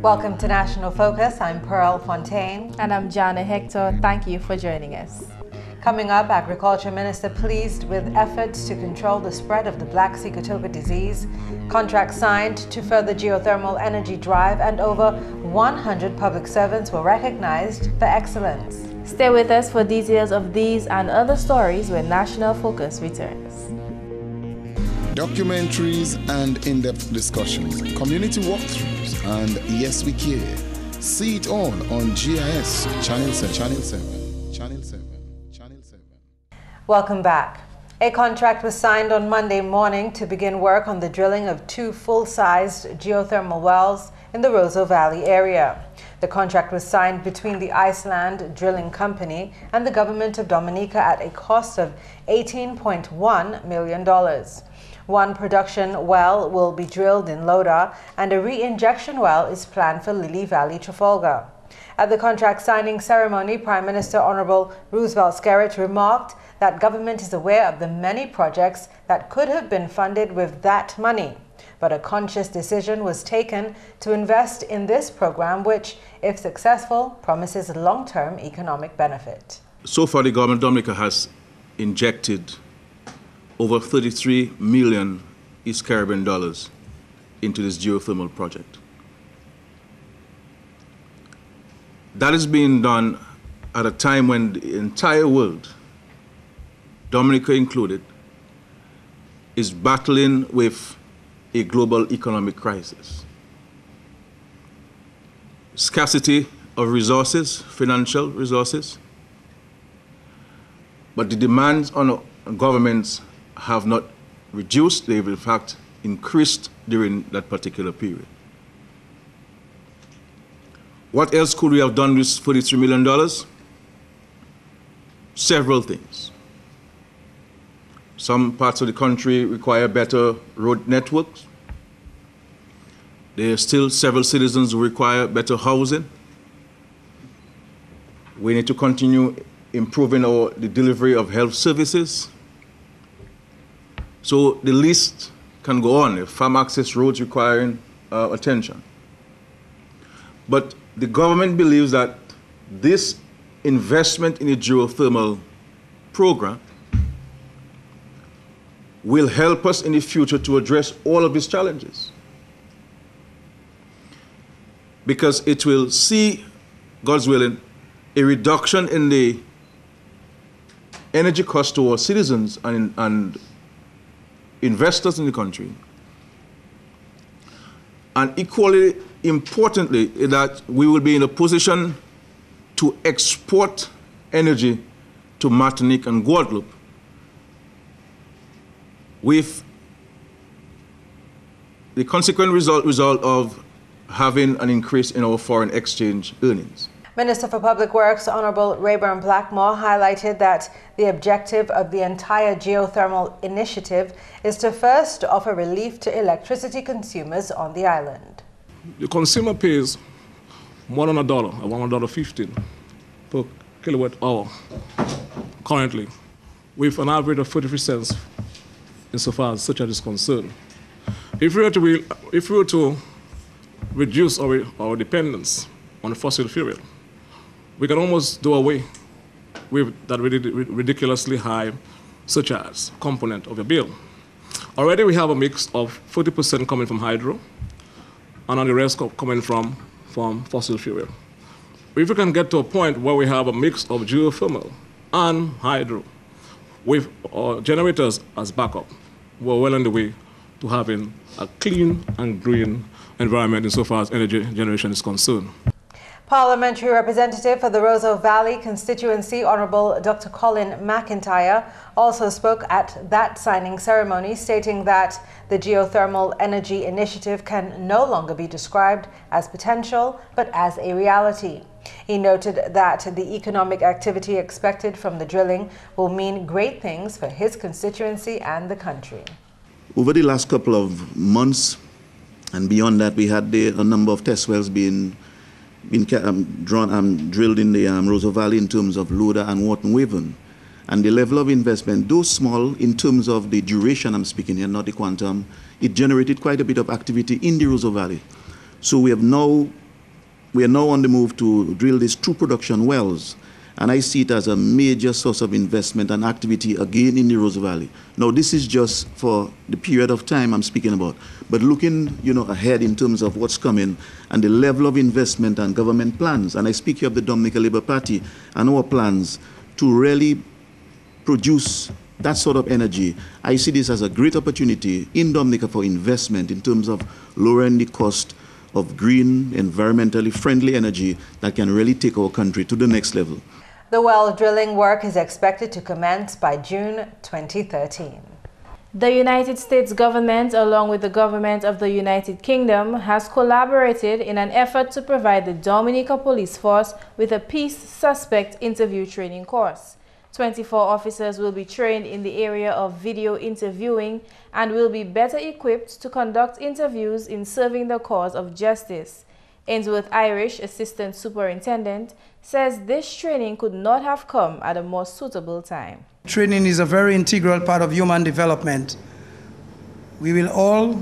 Welcome to National Focus. I'm Pearl Fontaine. And I'm Jarna Hector. Thank you for joining us. Coming up, Agriculture Minister pleased with efforts to control the spread of the Black Sea Cotoca disease, contracts signed to further geothermal energy drive, and over 100 public servants were recognized for excellence. Stay with us for details of these and other stories when National Focus returns. Documentaries and in-depth discussions, community walkthroughs, and Yes We Care. See it all on GIS Channel 7. Welcome back. A contract was signed on Monday morning to begin work on the drilling of 2 full-sized geothermal wells in the Roseau Valley area. The contract was signed between the Iceland Drilling Company and the government of Dominica at a cost of $18.1 million. One production well will be drilled in Loda, and a re-injection well is planned for Lily Valley, Trafalgar. At the contract signing ceremony, Prime Minister Honorable Roosevelt Skerrit remarked that government is aware of the many projects that could have been funded with that money. But a conscious decision was taken to invest in this program, which, if successful, promises long-term economic benefit. So far, the government of Dominica has injected over 33 million East Caribbean dollars into this geothermal project. That is being done at a time when the entire world, Dominica included, is battling with a global economic crisis. Scarcity of resources, financial resources, but the demands on governments have not reduced, they've in fact increased during that particular period. What else could we have done with $43 million? Several things. Some parts of the country require better road networks. There are still several citizens who require better housing. We need to continue improving the delivery of health services. So the list can go on. Farm access roads requiring attention. But the government believes that this investment in a geothermal program will help us in the future to address all of these challenges. Because it will see, God's willing, a reduction in the energy cost to our citizens and investors in the country. And equally importantly, that we will be in a position to export energy to Martinique and Guadeloupe with the consequent result of having an increase in our foreign exchange earnings. Minister for Public Works Honorable Rayburn Blackmore highlighted that the objective of the entire geothermal initiative is to first offer relief to electricity consumers on the island. The consumer pays more than $1, around $1.15 per kilowatt hour currently, with an average of 43 cents insofar as such as is concerned. If we were to reduce our dependence on fossil fuel, we can almost do away with that ridiculously high surcharge component of the bill. Already we have a mix of 40% coming from hydro, and on the rest coming from fossil fuel. If we can get to a point where we have a mix of geothermal and hydro with our generators as backup, we're well on the way to having a clean and green environment insofar as energy generation is concerned. Parliamentary Representative for the Roseau Valley constituency, Honorable Dr. Colin McIntyre, also spoke at that signing ceremony, stating that the geothermal energy initiative can no longer be described as potential, but as a reality. He noted that the economic activity expected from the drilling will mean great things for his constituency and the country. Over the last couple of months and beyond that, we had a number of test wells being drilled in the Roseau Valley in terms of Loda and Wharton Waven. And the level of investment, though small in terms of the duration I'm speaking here, not the quantum, it generated quite a bit of activity in the Roseau Valley. So we have now we are now on the move to drill these 2 production wells, and I see it as a major source of investment and activity again in the Rose Valley. Now, this is just for the period of time I'm speaking about, but looking, ahead in terms of what's coming and the level of investment and government plans, and I speak here of the Dominica Labour Party and our plans to really produce that sort of energy. I see this as a great opportunity in Dominica for investment in terms of lowering the cost of green, environmentally friendly energy that can really take our country to the next level. The well drilling work is expected to commence by June 2013. The United States government, along with the government of the United Kingdom, has collaborated in an effort to provide the Dominica Police Force with a peace suspect interview training course. 24 officers will be trained in the area of video interviewing and will be better equipped to conduct interviews in serving the cause of justice. Ainsworth Irish, Assistant Superintendent, says this training could not have come at a more suitable time. Training is a very integral part of human development. We will all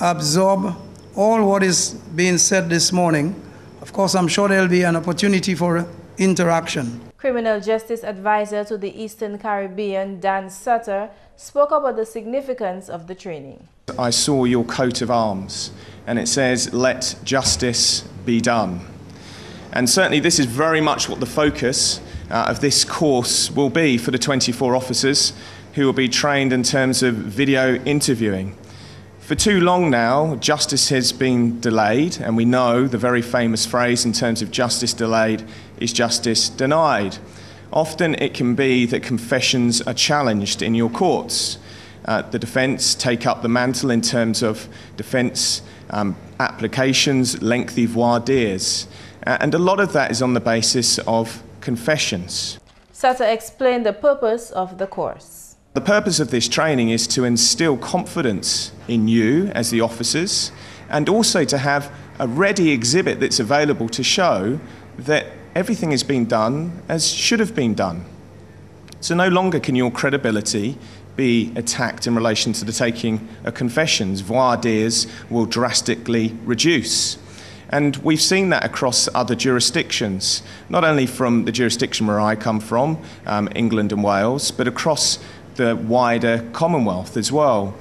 absorb all what is being said this morning. Of course, I'm sure there'll be an opportunity for interaction. Criminal Justice Advisor to the Eastern Caribbean, Dan Sutter, spoke about the significance of the training. I saw your coat of arms, and it says, "Let justice be done." And certainly this is very much what the focus of this course will be for the 24 officers who will be trained in terms of video interviewing. For too long now, justice has been delayed, and we know the very famous phrase in terms of justice delayed is justice denied. Often it can be that confessions are challenged in your courts. The defence take up the mantle in terms of defence applications, lengthy voir dires, and a lot of that is on the basis of confessions. Sutter explained the purpose of the course. The purpose of this training is to instill confidence in you as the officers, and also to have a ready exhibit that's available to show that everything has been done as should have been done. So no longer can your credibility be attacked in relation to the taking of confessions. Voir dires will drastically reduce. And we've seen that across other jurisdictions, not only from the jurisdiction where I come from, England and Wales, but across the wider Commonwealth as well.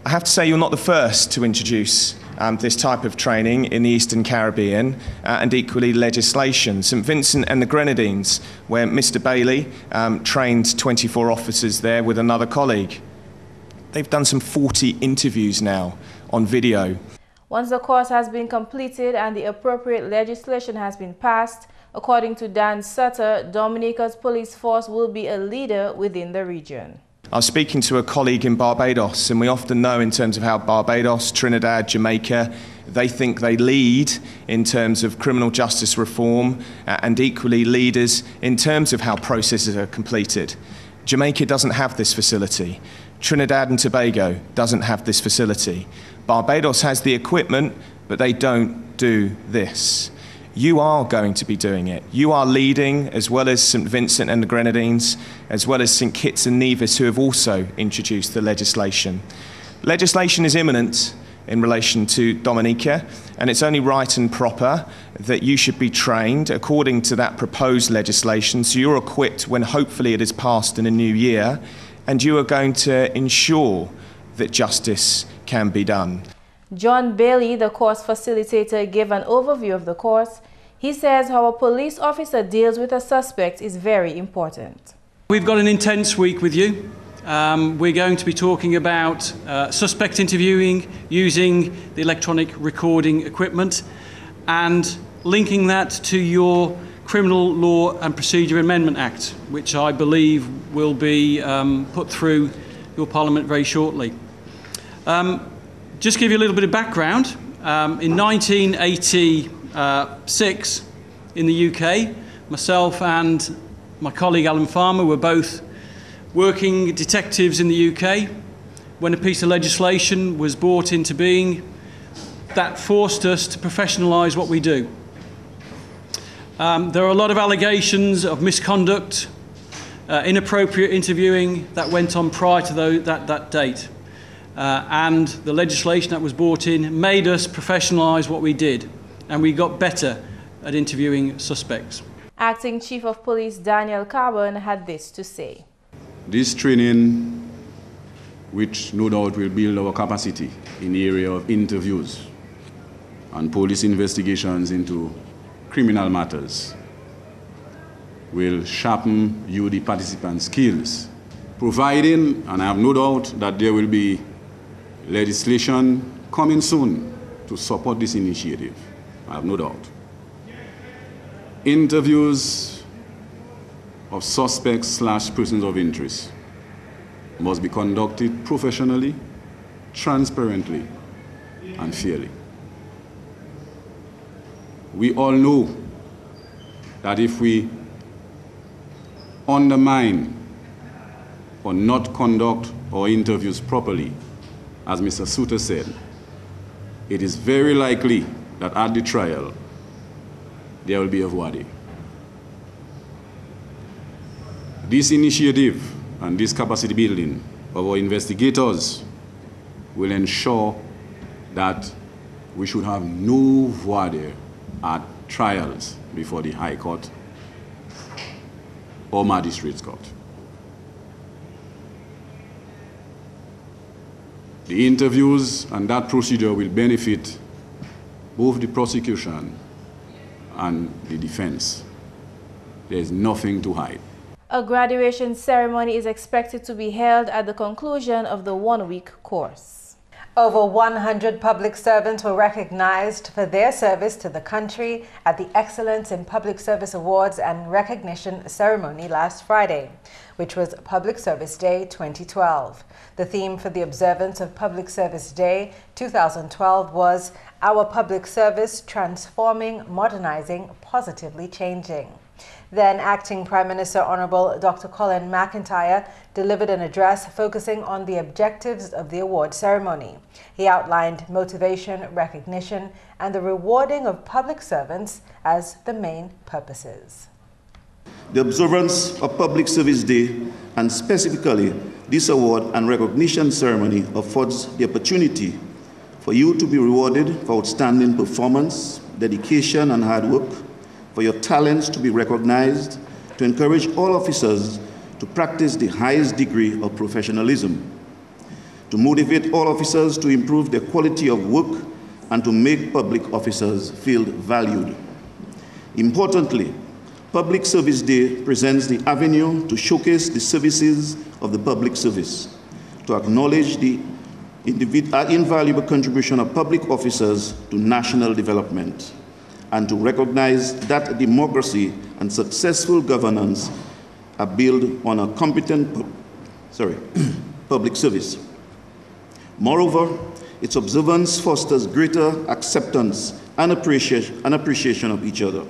I have to say you're not the first to introduce this type of training in the Eastern Caribbean, and equally legislation. St Vincent and the Grenadines, where Mr Bailey trained 24 officers there with another colleague. They've done some 40 interviews now on video. Once the course has been completed and the appropriate legislation has been passed, according to Dan Sutter, Dominica's police force will be a leader within the region. I was speaking to a colleague in Barbados, and we often know in terms of how Barbados, Trinidad, Jamaica, they think they lead in terms of criminal justice reform, and equally leaders in terms of how processes are completed. Jamaica doesn't have this facility. Trinidad and Tobago doesn't have this facility. Barbados has the equipment, but they don't do this. You are going to be doing it. You are leading, as well as St Vincent and the Grenadines, as well as St Kitts and Nevis, who have also introduced the legislation. Legislation is imminent in relation to Dominica, and it's only right and proper that you should be trained according to that proposed legislation, so you're equipped when hopefully it is passed in a new year, and you are going to ensure that justice can be done. John Bailey, the course facilitator, gave an overview of the course. He says how a police officer deals with a suspect is very important. We've got an intense week with you. We're going to be talking about suspect interviewing using the electronic recording equipment and linking that to your Criminal Law and Procedure Amendment Act, which I believe will be put through your Parliament very shortly. Just to give you a little bit of background, in 1986 in the UK, myself and my colleague Alan Farmer were both working detectives in the UK when a piece of legislation was brought into being that forced us to professionalise what we do. There are a lot of allegations of misconduct, inappropriate interviewing that went on prior to that date. And the legislation that was brought in made us professionalise what we did. and we got better at interviewing suspects. Acting Chief of Police Daniel Carbon had this to say. This training, which no doubt will build our capacity in the area of interviews and police investigations into criminal matters, will sharpen you, the participants' skills, providing, and I have no doubt that there will be legislation coming soon to support this initiative. I have no doubt. Interviews of suspects / persons of interest must be conducted professionally, transparently, and fairly. We all know that if we undermine or not conduct our interviews properly, as Mr. Suter said, it is very likely that at the trial, there will be a voide. This initiative and this capacity building of our investigators will ensure that we should have no voide at trials before the High Court or Magistrates Court. The interviews and that procedure will benefit both the prosecution and the defense. There is nothing to hide. A graduation ceremony is expected to be held at the conclusion of the one-week course. Over 100 public servants were recognized for their service to the country at the Excellence in Public Service Awards and Recognition ceremony last Friday, which was Public Service Day 2012. The theme for the observance of Public Service Day 2012 was Our Public Service Transforming, Modernizing, Positively Changing. Then Acting Prime Minister Honorable Dr. Colin McIntyre delivered an address focusing on the objectives of the award ceremony. He outlined motivation, recognition, and the rewarding of public servants as the main purposes. The observance of Public Service Day, and specifically this award and recognition ceremony, affords the opportunity for you to be rewarded for outstanding performance, dedication, and hard work, for your talents to be recognized, to encourage all officers to practice the highest degree of professionalism, to motivate all officers to improve their quality of work, and to make public officers feel valued. Importantly, Public Service Day presents the avenue to showcase the services of the public service, to acknowledge the invaluable contribution of public officers to national development, and to recognize that democracy and successful governance are built on a competent public service. Moreover, its observance fosters greater acceptance and appreciation of each other.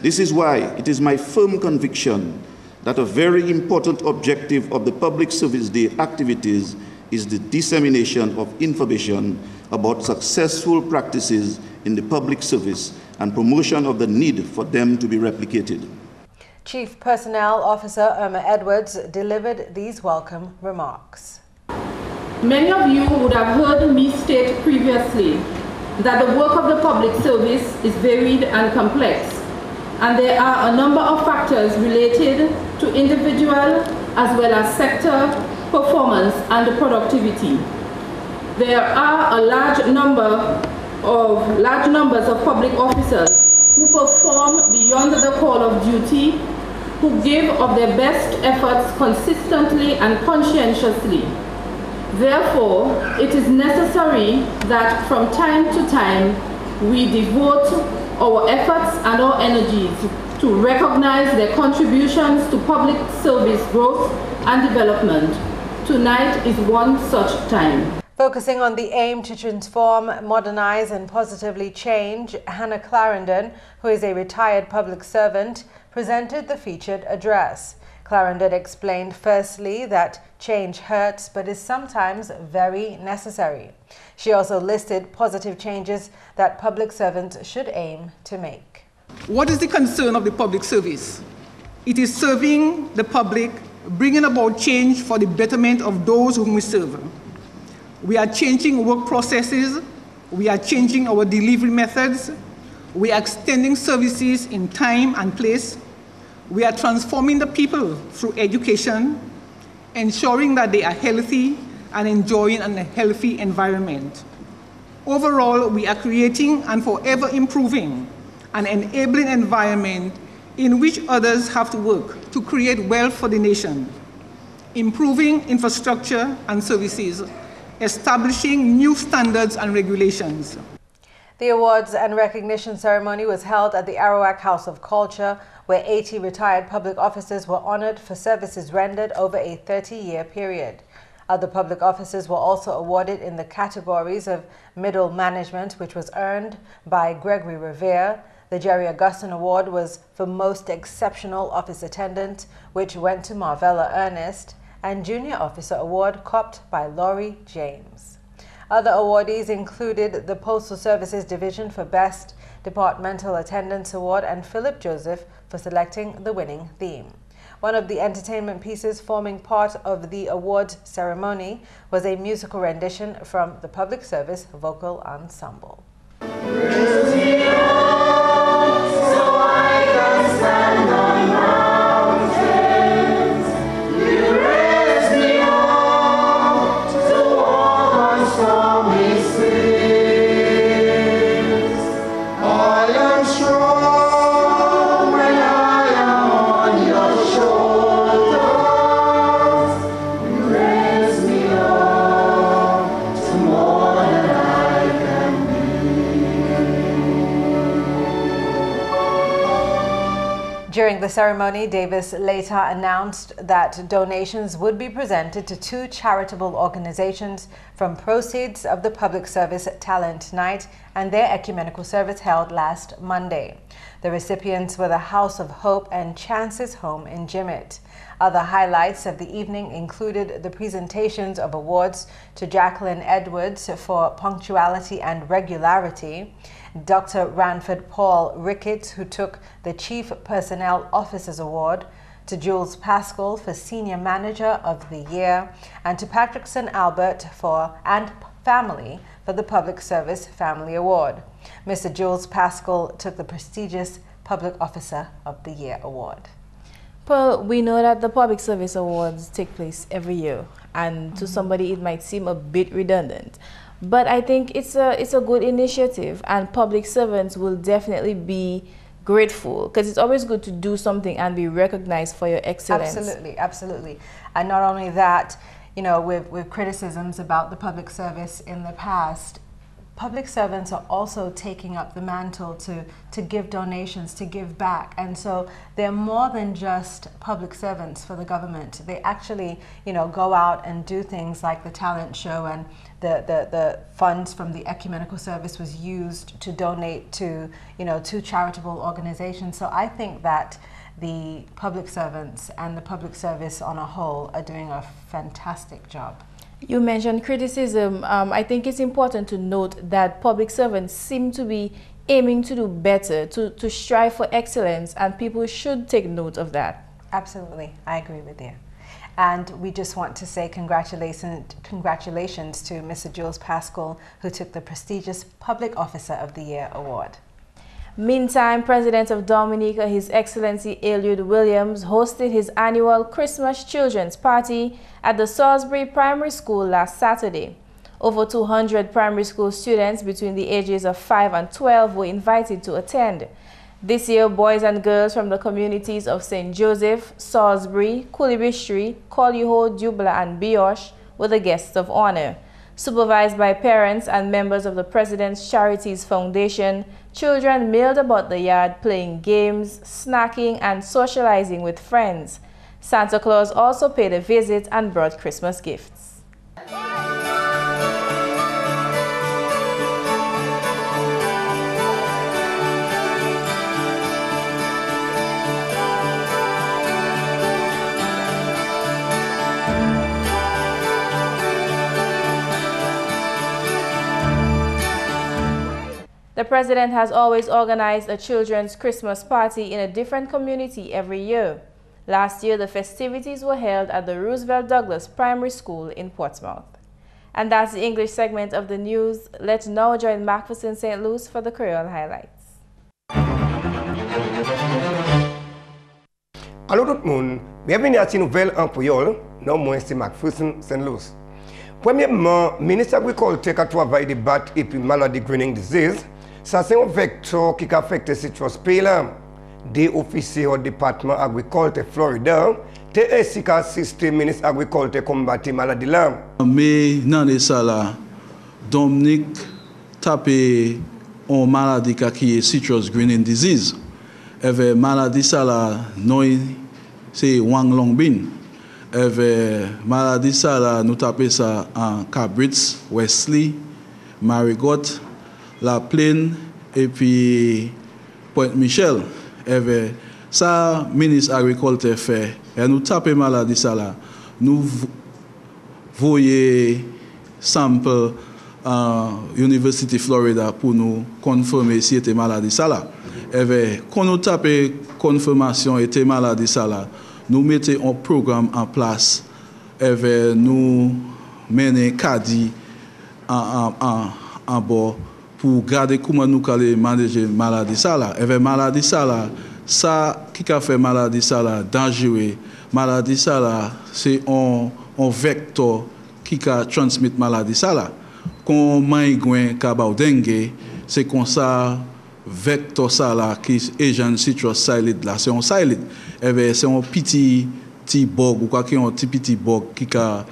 This is why it is my firm conviction that a very important objective of the Public Service Day activities is the dissemination of information about successful practices in the public service and promotion of the need for them to be replicated. Chief Personnel Officer Irma Edwards delivered these welcome remarks. Many of you would have heard me state previously that the work of the public service is varied and complex, and there are a number of factors related to individual as well as sector performance and productivity. There are large numbers of public officers who perform beyond the call of duty, who give of their best efforts consistently and conscientiously. Therefore, it is necessary that from time to time we devote our efforts and our energies to recognize their contributions to public service growth and development. Tonight is one such time. Focusing on the aim to transform, modernize, and positively change, Hannah Clarendon, who is a retired public servant, presented the featured address. Clarendon explained firstly that change hurts but is sometimes very necessary. She also listed positive changes that public servants should aim to make. What is the concern of the public service? It is serving the public, bringing about change for the betterment of those whom we serve. We are changing work processes, we are changing our delivery methods, We are extending services in time and place. We are transforming the people through education, ensuring that they are healthy and enjoying a healthy environment. Overall, we are creating and forever improving an enabling environment in which others have to work to create wealth for the nation, improving infrastructure and services, establishing new standards and regulations. The awards and recognition ceremony was held at the Arawak House of Culture, where 80 retired public officers were honored for services rendered over a 30-year period. Other public officers were also awarded in the categories of middle management, which was earned by Gregory Revere. The Jerry Augustin Award was for most exceptional office attendant, which went to Marvella Ernest, and Junior Officer Award copped by Laurie James. Other awardees included the Postal Services Division for Best Departmental Attendance Award and Philip Joseph for selecting the winning theme. One of the entertainment pieces forming part of the awards ceremony was a musical rendition from the Public Service Vocal Ensemble. Raise me up so I can stand on mountains. You raise me up to walk on stormy seas. I am strong when I am on your shoulders. You raise me up to more than I can be. During the ceremony, Davis later announced that donations would be presented to 2 charitable organizations from proceeds of the Public Service Talent Night and their ecumenical service held last Monday. The recipients were the House of Hope and Chances Home in Jimmet. Other highlights of the evening included the presentations of awards to Jacqueline Edwards for punctuality and regularity, Dr. Ranford Paul Ricketts, who took the Chief Personnel Officers Award, to Jules Pascal for Senior Manager of the Year, and to Patrickson Albert and family for the Public Service Family Award. Mr. Jules Pascal took the prestigious Public Officer of the Year Award. Pearl, we know that the Public Service Awards take place every year, and to somebody it might seem a bit redundant. But I think it's a good initiative, and public servants will definitely be grateful, because it's always good to do something and be recognized for your excellence. Absolutely, absolutely. And not only that, you know, with criticisms about the public service in the past, public servants are also taking up the mantle to give donations, to give back. And so they're more than just public servants for the government. They actually, you know, go out and do things like the talent show, and the funds from the ecumenical service was used to donate to, you know, 2 charitable organizations. So I think that the public servants and the public service on a whole are doing a fantastic job. You mentioned criticism. I think it's important to note that public servants seem to be aiming to do better, to strive for excellence, and people should take note of that. Absolutely, I agree with you. And we just want to say congratulations to Mr. Jules Pascal, who took the prestigious Public Officer of the Year Award. Meantime, President of Dominica, His Excellency Eliud Williams, hosted his annual Christmas Children's Party at the Salisbury Primary School last Saturday. Over 200 primary school students between the ages of 5 and 12 were invited to attend. This year, boys and girls from the communities of St. Joseph, Salisbury, Coolibistry, Collyho, Dubla, and Bioche were the guests of honor. Supervised by parents and members of the President's Charities Foundation, children milled about the yard playing games, snacking, and socializing with friends. Santa Claus also paid a visit and brought Christmas gifts. The President has always organized a children's Christmas party in a different community every year. Last year, the festivities were held at the Roosevelt Douglas Primary School in Portsmouth. And that's the English segment of the news. Let's now join McPherson St. Louis for the Creole highlights. Allô tout le monde, bienvenue à cette nouvelle en créole. Non, moi c'est McPherson, Saint-Luce. Premièrement, le ministre de l'Agriculture qui travaille débat et puis maladie greening disease, ça c'est un vecteur qui affecte cette chose pays là. Des officiers au département agriculture Florida, ainsi qu'assisté ministre de l'Agriculture combattre maladie là. Mais dans les salles, Dominique tapé en maladie qui est citrus greening disease. Et maladie ça là, c'est Wang Longbin. Et maladie ça là, nous tapons ça en Cabrits, Wesley, Marigot, La Plaine et puis Pointe-Michel. Et ça, ministre agriculture fait. Et nous tapons maladie ça là. Nous voyons sample University Florida pour nous confirmer si était maladie ça là. Et quand nous tapons confirmation était maladie ça là, nous mettons un programme en place et nous menons CADI en bord pour garder comment nous allons manager maladie ça là. Et maladie ça là, ça qui a fait maladie ça là dangereux. Maladie ça là, c'est un vecteur qui a transmis maladie ça là. Quand maïgouin kabao dengue, c'est comme ça vecteur ça là qui est un citrus silide là, c'est un silide. Et c'est un petit bug ou quoi qui un petit bug qui a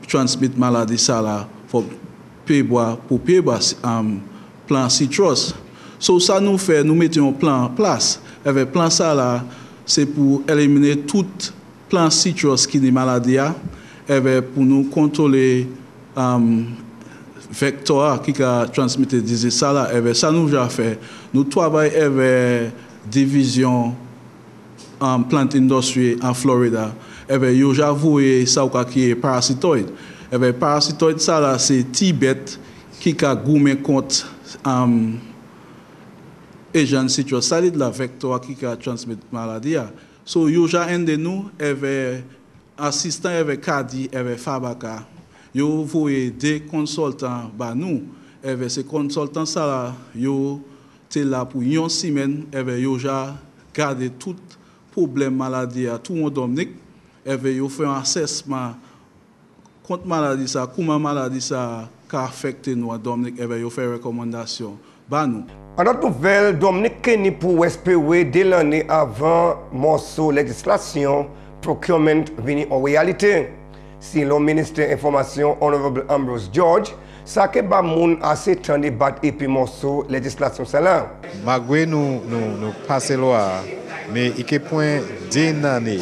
transmis maladie ça là pour plan citrus. So ça nous fait nous mettons un plan en place. Et plan ça là, c'est pour éliminer tout plan citrus qui est maladie et pour nous contrôler vecteur qui a transmis disease ça là, et ça nous a fait. Nous travaillons avec division en plant industry en Florida. Et bien, j'avoue ça qui est parasitoïde. Et bien, parasitoïde ça là, c'est Tibet qui a goumé contre agent citrus salide la vecteur qui a transmis maladie. So j'ai un de nous avec assistant avec Kadi avec Fabaka. Yo voyez des consultants ba nous et ces consultants ça là yo t'es là pour une semaine et yo ja garder tout problème maladie à tout monde Dominique et yo fait un assessment contre maladie ça comment maladie ça qu'a affecté nous à Dominique et yo fait recommandation ba nous. En autre nouvelle, Dominique Kenny pour espérer dès l'année avant morceau législation procurement venu en réalité. Si le ministre de l'Information, Honorable Ambrose George, ça que ba moun assez temps débat et puis morceau législation ça là. Magwe nous passer loi mais il est point d'une année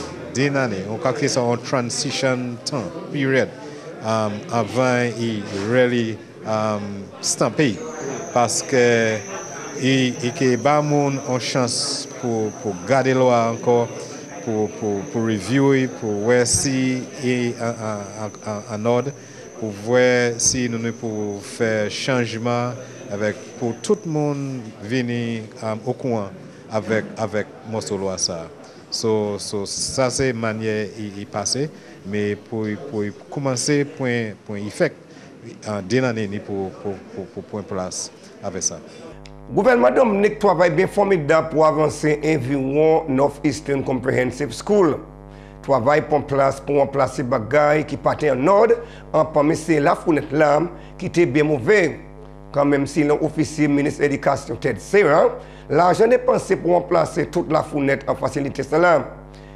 on calcule ça en transition temps period avant il really stampé parce que il que ba moun en chance pour garder loi encore pour reviewer, pour voir si il est en ordre, pour voir si nous pouvons faire changement pour tout le monde venir au courant avec mon loi ça. Ça c'est manière y passer, mais pour commencer point effet dès l'année pour point place avec ça. Le gouvernement Dominique travaille bien formidable pour avancer environ Northeastern Comprehensive School. Travail pour remplacer les bagailles qui partent en ordre, en parmi la fenêtre là qui était bien mauvais. Quand même si l'officier ministre de l'Éducation Ted Sarah, l'argent dépensé pour remplacer toute la fenêtre en facilité cela.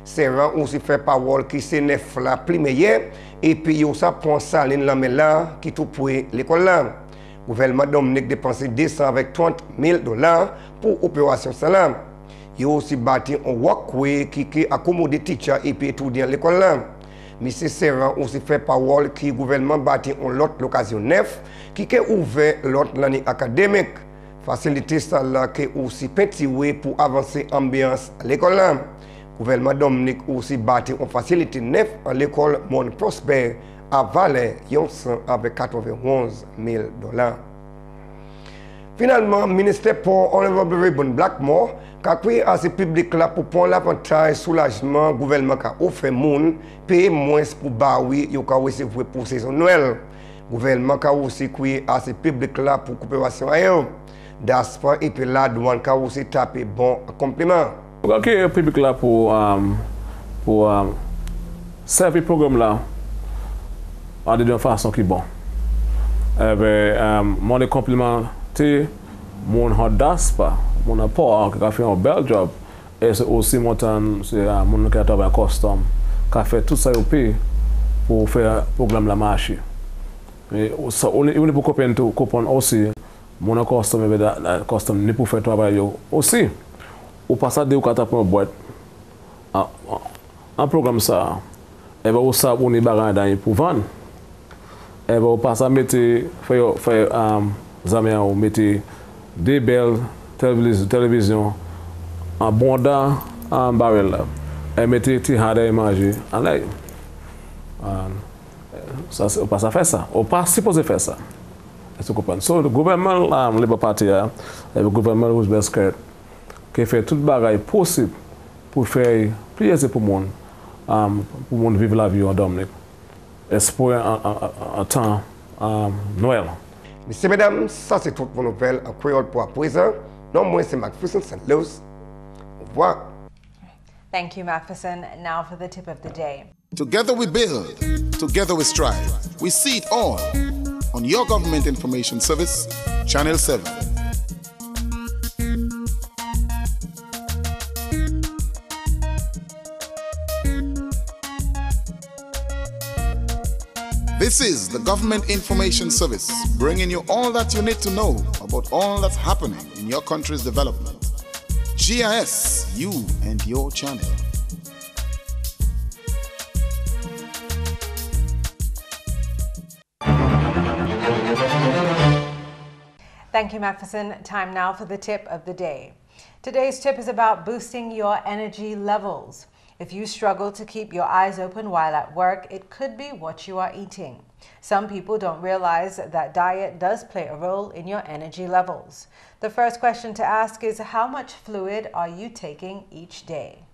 Sarah aussi fait parole qui c'est neuf la plus meilleure et puis il ça prend saline la là qui tout pour l'école là. Le gouvernement Dominique dépensé $230 000 pour l'opération Salam. Il a aussi bâti un walkway qui accommode les teachers et puis étudiants à l'école. M. Serra aussi fait parole que le gouvernement bâti une autre location neuf qui a ouvert l'autre l'année académique. Faciliter ça là qui aussi petit pour avancer l'ambiance à l'école. Le gouvernement Dominique aussi bâti une facilité neuf à l'école Mont Prosper à Valais, avec $91 000. Finalement, le ministère pour Honorable Ribbon Blackmore a créé à ce public-là pour prendre l'avantage soulagement gouvernement qui a offert moun payer moins pour baoui yo ka recevoir pour saison Noël. Gouvernement qui a aussi créé à ce public-là pour coopération ailleurs. D'aspa et puis la douane qui a aussi tapé bon compliment. Ok, public là pour pour servir programme là d'une façon qui est bon. Mon complimenter mon audace pas, mon apport qui a fait un bel job et c'est aussi mon qui a travaillé custom qui a fait tout ça au pays pour faire programme la marché. Et on est pour comprendre aussi mon custom ni pour faire travail aussi. Au passage de quand pour une boîte un programme ça et ben ça on est bagarre pour vendre. Et ben au passage mettre faire zamé on mettre des belles télévision en bonda en barrel et mettre tirade manger en là. Ça on passe à faire ça. On pas supposé faire ça. Est-ce que vous comprenez? So le gouvernement Labour Party le gouvernement Roosevelt qui fait toute bagaille possible pour faire plaisir pour monde vivre la vie en Dominique. Espoir un temps Noël. Messieurs, mesdames, ça c'est tout pour nouvelle en créole pour à présent. Non, moi c'est McPherson, St. Luce. Au revoir. Thank you, McPherson. Now for the tip of the day. Together we build, together we strive. We see it all on your Government Information Service, Channel 7. This is the Government Information Service, bringing you all that you need to know about all that's happening in your country's development. GIS, you and your channel. Thank you, McPherson. Time now for the tip of the day. Today's tip is about boosting your energy levels. If you struggle to keep your eyes open while at work, it could be what you are eating. Some people don't realize that diet does play a role in your energy levels. The first question to ask is, how much fluid are you taking each day?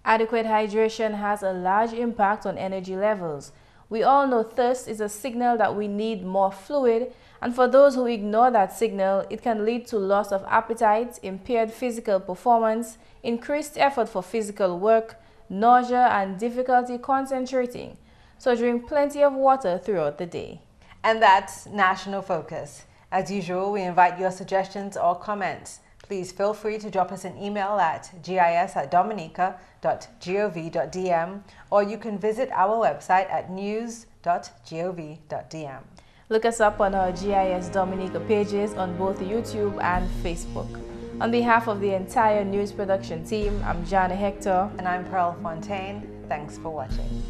Adequate hydration has a large impact on energy levels. We all know thirst is a signal that we need more fluid, and for those who ignore that signal, it can lead to loss of appetite, impaired physical performance, increased effort for physical work, nausea, and difficulty concentrating. So drink plenty of water throughout the day. And that's National Focus. As usual, we invite your suggestions or comments. Please feel free to drop us an email at gis@dominica.gov.dm, or you can visit our website at news.gov.dm. Look us up on our GIS Dominica pages on both YouTube and Facebook. On behalf of the entire news production team, I'm Jarna Hector. And I'm Fontaine. Thanks for watching.